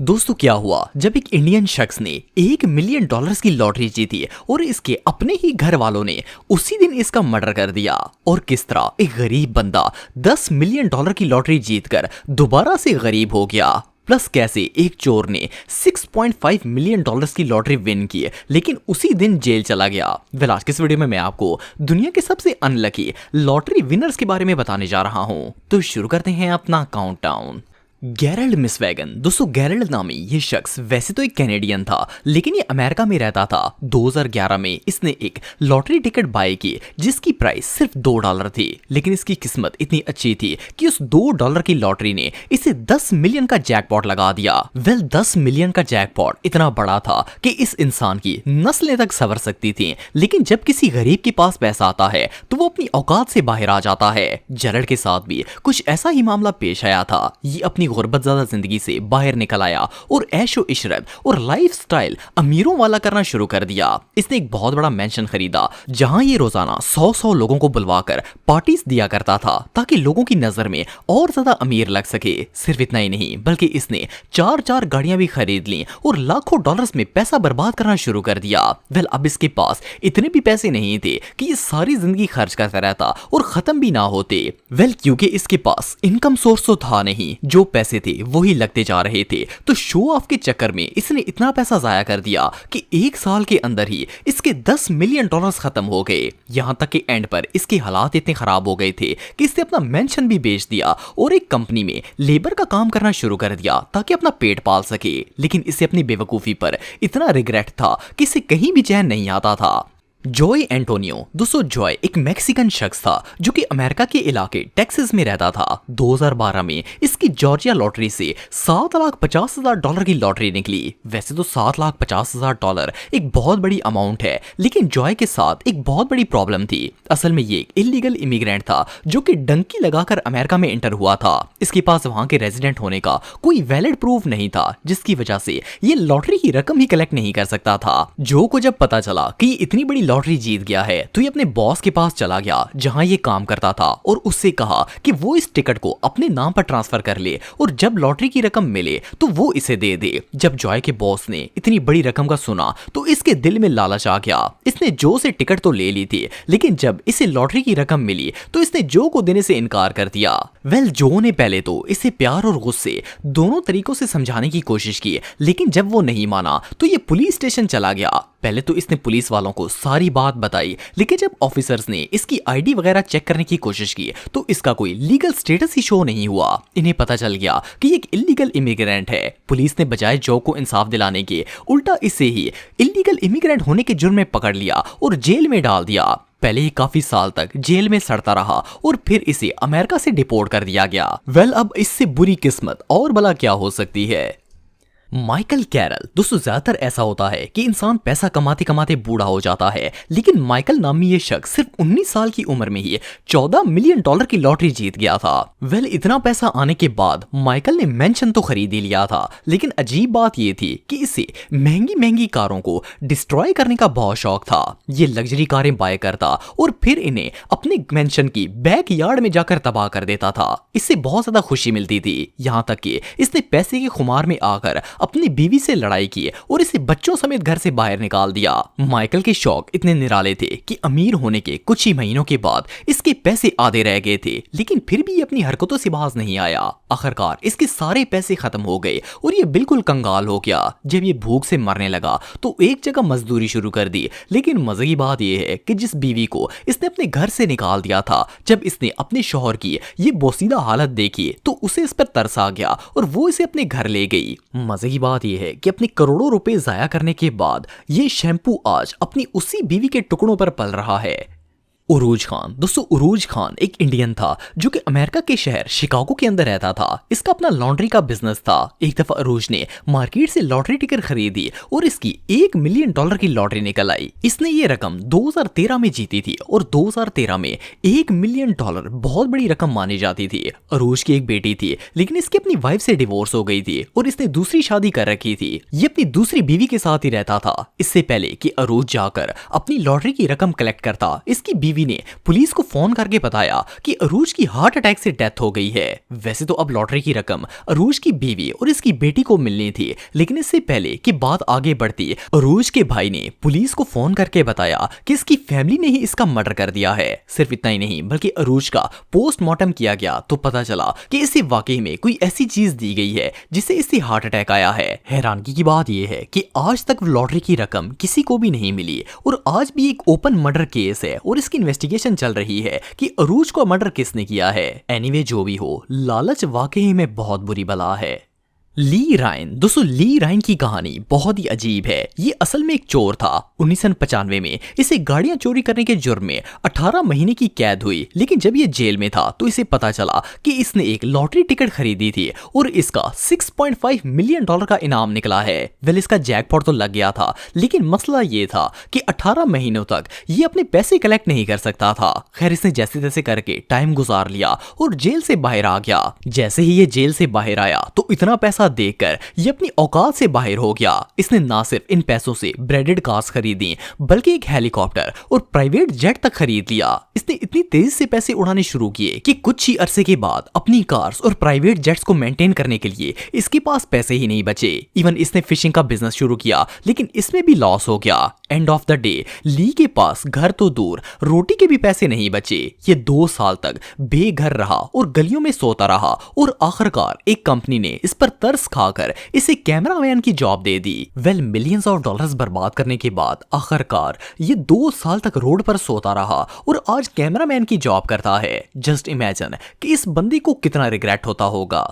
दोस्तों क्या हुआ जब एक इंडियन शख्स ने $1 मिलियन की लॉटरी जीती और इसके अपने ही घर वालों ने उसी दिन इसका मर्डर कर दिया। और किस तरह एक गरीब बंदा $10 मिलियन की लॉटरी जीतकर दोबारा से गरीब हो गया। प्लस कैसे एक चोर ने $6.5 मिलियन की लॉटरी विन की लेकिन उसी दिन जेल चला गया। वेल आज के इस वीडियो में मैं आपको दुनिया के सबसे अनलकी लॉटरी विनर्स के बारे में बताने जा रहा हूं। तो शुरू करते हैं अपना काउंटडाउन। गैरल्ड मिसवैगन। दोस्तों गैरल्ड नामी ये शख्स वैसे तो एक कैनेडियन था लेकिन ये अमेरिका में रहता था। 2011 में इसने एक लॉटरी टिकट बाय की जिसकी प्राइस सिर्फ $2 थी, लेकिन इसकी किस्मत इतनी अच्छी थी कि उस $2 की लॉटरी ने इसे 10 मिलियन का जैकपॉट लगा दिया। वेल 10 मिलियन का जैकपॉट इतना बड़ा था कि इस इंसान की नस्लें तक संवर सकती थी, लेकिन जब किसी गरीब के पास पैसा आता है तो वो अपनी औकात से बाहर आ जाता है। जेरल्ड के साथ भी कुछ ऐसा ही मामला पेश आया था। ये अपनी गुर्बत ज़्यादा जिंदगी से बाहर निकल आया और ऐशो इशरत और लाइफस्टाइल अमीरों वाला करना शुरू कर दिया। इसने एक बहुत बड़ा मैंशन खरीदा जहां ये रोजाना 100 लोगों को बुलवाकर पार्टीज दिया करता था ताकि लोगों की नजर में और ज्यादा अमीर लग सके। सिर्फ इतना ही नहीं बल्कि इसने 4 गाड़ियां भी खरीद ली और लाखों डॉलर्स में पैसा बर्बाद करना शुरू कर दिया। वेल अब इसके पास इतने भी पैसे नहीं थे कि ये सारी जिंदगी खर्च करता रहता और खत्म भी ना होते। वेल क्योंकि इसके पास इनकम सोर्स तो था नहीं, जो पैसे थे वही लगते जा रहे थे, तो शो ऑफ के चक्कर में इसने इतना पैसा जाया कर दिया कि एक साल के अंदर ही इसके $10 मिलियन खत्म हो गए। यहां तक कि एंड पर इसके हालात इतने खराब हो गए थे कि इसने अपना मेंशन भी बेच दिया और एक कंपनी में लेबर का काम करना शुरू कर दिया ताकि अपना पेट पाल सके। लेकिन इसे अपनी बेवकूफी पर इतना रिग्रेट था कि इसे कहीं भी चैन नहीं आता था। Joy Antonio. दोस्तों जॉय एक मैक्सिकन शख्स था जो कि अमेरिका के इलाके टेक्सास में रहता था। 2012 में इसकी जॉर्जिया लॉटरी से $7,50,000 की लॉटरी निकली। वैसे तो $7,50,000 एक बहुत बड़ी अमाउंट है, लेकिन जॉय के साथ एक बहुत बड़ी प्रॉब्लम थी। असल में ये एक इलीगल इमिग्रेंट था जो कि डंकी लगाकर अमेरिका में एंटर हुआ था। इसके पास वहां के रेजिडेंट होने का कोई वैलिड प्रूफ नहीं था, जिसकी वजह से ये लॉटरी की रकम ही कलेक्ट नहीं कर सकता था। जो को जब पता चला कि इतनी बड़ी लॉटरी जीत गया है तो ये अपने बॉस के पास चला गया जहां ये काम करता था और उससे कहा कि वो इस टिकट को अपने नाम पर ट्रांसफर कर ले और जब लॉटरी की रकम मिले तो वो इसे दे दे। जब जॉय के बॉस ने इतनी बड़ी रकम का सुना तो इसके दिल में लालच आ गया। इसने जो से टिकट तो ले ली थी, लेकिन जब इसे लॉटरी की रकम मिली तो इसने जो को देने से इनकार कर दिया। वेल जो ने पहले तो इसे प्यार और गुस्से दोनों तरीकों से समझाने की कोशिश की, लेकिन जब वो नहीं माना तो ये पुलिस स्टेशन चला गया। पहले तो इसने पुलिस वालों को सारी बात बताई, लेकिन जब ऑफिसर्स ने इसकी आईडी वगैरह चेक करने की कोशिश की तो इसका कोई लीगल स्टेटस ही शो नहीं हुआ। इन्हें पता चल गया कि एक इलीगल इमिग्रेंट है। पुलिस ने बजाय जो को इंसाफ दिलाने के उल्टा इसे ही इलीगल इमिग्रेंट होने के जुर्म में पकड़ लिया और जेल में डाल दिया। पहले ही काफी साल तक जेल में सड़ता रहा और फिर इसे अमेरिका से डिपोर्ट कर दिया गया। वेल अब इससे बुरी किस्मत और भला क्या हो सकती है। Michael Carroll. दोस्तों ज्यादातर ऐसा होता है कि इंसान पैसा कमाते कमाते बूढ़ा हो जाता है, लेकिन माइकल नामी ये शख्स सिर्फ 19 साल की उम्र में ही $14 मिलियन की लॉटरी जीत गया था। वेल इतना पैसा आने के बाद माइकल ने मेंशन तो खरीद ही लिया था, लेकिन अजीब बात ये थी कि इसे महंगी महंगी कारों को डिस्ट्रॉय करने का बहुत शौक था। ये लग्जरी कारें बाय करता और फिर इन्हें अपने मेंशन की बैक यार्ड में जाकर तबाह कर देता था। इससे बहुत ज्यादा खुशी मिलती थी, यहाँ तक कि इसने पैसे के खुमार में आकर अपनी बीवी से लड़ाई की और इसे बच्चों समेत घर से बाहर निकाल दिया। माइकल के शौक इतने निराले थे कि अमीर होने के कुछ ही महीनों के बाद इसके पैसे आधे रह गए थे, लेकिन फिर भी ये अपनी हरकतों से बाज नहीं आया। आखिरकार इसके सारे पैसे खत्म हो गए और ये बिल्कुल कंगाल हो गया। जब ये भूख से मरने लगा तो एक जगह मजदूरी शुरू कर दी, लेकिन मजे की बात यह है कि जिस बीवी को इसने अपने घर से निकाल दिया था, जब इसने अपने शौहर की ये बोसीदा हालत देखी तो उसे इस पर तरस आ गया और वो इसे अपने घर ले गई। मजे की बात यह है कि अपने करोड़ों रुपए जाया करने के बाद ये शैम्पू आज अपनी उसी बीवी के टुकड़ों पर पल रहा है। उरूज खान। दोस्तों उरूज खान एक इंडियन था जो कि अमेरिका के शहर शिकागो के अंदर रहता था। इसका अपना लॉन्ड्री का बिजनेस था। एक दफा उरूज ने मार्केट से लॉटरी टिकट खरीदी और इसकी $1 मिलियन की लॉटरी निकल आई। इसने ये रकम 2013 में जीती थी और 2013 में $1 मिलियन बहुत बड़ी रकम मानी जाती थी। उरूज की एक बेटी थी, लेकिन इसकी अपनी वाइफ से डिवोर्स हो गई थी और इसने दूसरी शादी कर रखी थी। ये अपनी दूसरी बीवी के साथ ही रहता था। इससे पहले कि उरूज जाकर अपनी लॉटरी की रकम कलेक्ट करता, इसकी बीवी बीवी ने पुलिस को फोन करके बताया कि अरूज की हार्ट अटैक से डेथ हो गई है। वैसे तो अब लॉटरी की रकम अरूज की बीवी और इसकी बेटी को मिलनी थी, लेकिन इससे पहले कि बात आगे बढ़ती, अरूज के भाई ने पुलिस को फोन करके बताया कि इसकी फैमिली ने ही इसका मर्डर कर दिया है। सिर्फ इतना ही नहीं बल्कि अरूज का पोस्टमार्टम किया गया तो पता चला कि इसे वाकई में कोई ऐसी चीज दी गई है जिससे इसे हार्ट अटैक आया है। हैरानगी की बात यह है कि आज तक लॉटरी की रकम किसी को भी नहीं मिली और आज भी एक ओपन मर्डर केस है और इसकी इन्वेस्टिगेशन चल रही है कि अरूज को मर्डर किसने किया है। एनीवे जो भी हो, लालच वाकई में बहुत बुरी बला है। ली रायन, दोस्तों ली रायन की कहानी बहुत ही अजीब है। ये असल में एक चोर था। 1995 में इसे गाड़ियां चोरी करने के जुर्म में 18 महीने की कैद हुई, लेकिन जब ये जेल में था तो इसे पता चला कि इसने एक लॉटरी टिकट खरीदी थी और इसका $6.5 मिलियन का इनाम निकला है। वेल, इसका जैकपॉट तो लग गया था, लेकिन मसला ये था कि 18 महीनों तक ये अपने पैसे कलेक्ट नहीं कर सकता था। खैर, इसने जैसे तैसे करके टाइम गुजार लिया और जेल से बाहर आ गया। जैसे ही ये जेल से बाहर आया तो इतना पैसा देखकर ये अपनी औकात से बाहर हो गया। इसने ना सिर्फ इन पैसों से ब्रांडेड कार्स खरीदी बल्कि एक हेलीकॉप्टर और प्राइवेट जेट तक खरीद लिया। इसने इतनी तेजी से पैसे उड़ाने शुरू किए कि कुछ ही अरसे के बाद अपनी कार्स और प्राइवेट जेट्स को मेंटेन करने के लिए इसके पास पैसे ही नहीं बचे। इवन इसने फिशिंग का बिजनेस शुरू किया, लेकिन इसमें भी लॉस हो गया। एंड ऑफ द डे ली के पास घर तो दूर, रोटी के भी पैसे नहीं बचे। ये 2 साल तक बेघर रहा और गलियों में सोता रहा और आखिरकार एक कंपनी ने इस पर तरस खाकर इसे कैमरामैन की job they the. Well, millions of dollars बर्बाद करने के बाद आखिरकार ये 2 साल तक रोड पर सोता रहा और आज कैमरामैन की जॉब करता है। जस्ट इमेजिन कि इस बंदे को कितना रिग्रेट होता होगा।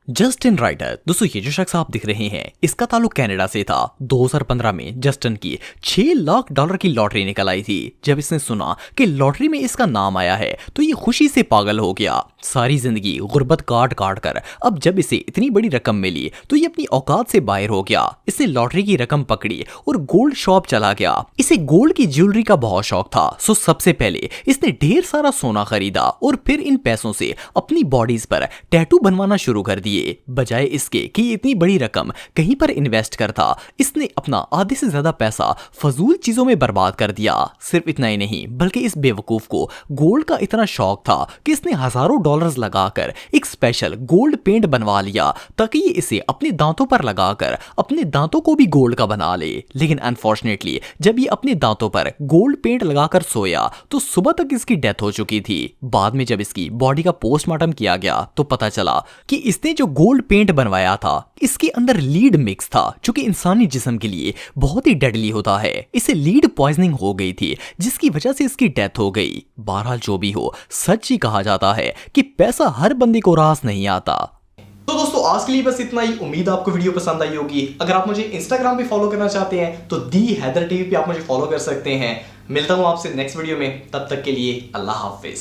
जस्टिन राइटर, दोस्तों ये जो शख्स आप दिख रहे हैं इसका ताल्लुक कनाडा से था। 2015 में जस्टिन की $6 लाख की लॉटरी निकल आई थी। जब इसने सुना कि लॉटरी में इसका नाम आया है तो ये खुशी से पागल हो गया। सारी जिंदगी गुर्बत काट काट कर अब जब इसे इतनी बड़ी रकम मिली तो ये अपनी औकात से बाहर हो गया। इसने लॉटरी की रकम पकड़ी और गोल्ड शॉप चला गया। इसे गोल्ड की ज्वेलरी का बहुत शौक था, सो सबसे पहले इसने ढेर सारा सोना खरीदा और फिर इन पैसों से अपनी बॉडीज पर टैटू बनवाना शुरू कर दिया। बजाय इसके कि ये इतनी बड़ी रकम कहीं पर इन्वेस्ट करता, इसने अपना आधे से ज्यादा पैसा फजूल चीजों में बर्बाद कर दिया। सिर्फ इतना ही नहीं बल्कि इस बेवकूफ को गोल्ड का इतना शौक था कि इसने हजारों डॉलर्स लगाकर एक स्पेशल गोल्ड पेंट बनवा लिया ताकि ये इसे अपने दांतों पर लगाकर अपने दांतों को भी गोल्ड का बना ले। लेकिन अनफॉर्चुनेटली जब ये अपने दांतों पर गोल्ड पेंट लगाकर सोया तो सुबह तक इसकी डेथ हो चुकी थी। बाद में जब इसकी बॉडी का पोस्टमार्टम किया गया तो पता चला कि इसने जो गोल्ड पेंट बनवाया था इसके अंदर लीड मिक्स था, जो कि इंसानी जिस्म के लिए बहुत ही डेडली होता है। इसे लीड पॉइजनिंग हो गई थी जिसकी वजह से इसकी डेथ हो गई। बहरहाल जो भी हो, सच ही कहा जाता है कि पैसा हर बंदे को रास नहीं आता। तो दोस्तों आज के लिए बस इतना ही। उम्मीद आपको वीडियो पसंद आई होगी। अगर आप मुझे इंस्टाग्राम पे फॉलो करना चाहते हैं तो दी हैदर टीवी पे आप मुझे फॉलो कर सकते हैं। मिलता हूं आपसे नेक्स्ट वीडियो में, तब तक के लिए अल्लाह हाफिज।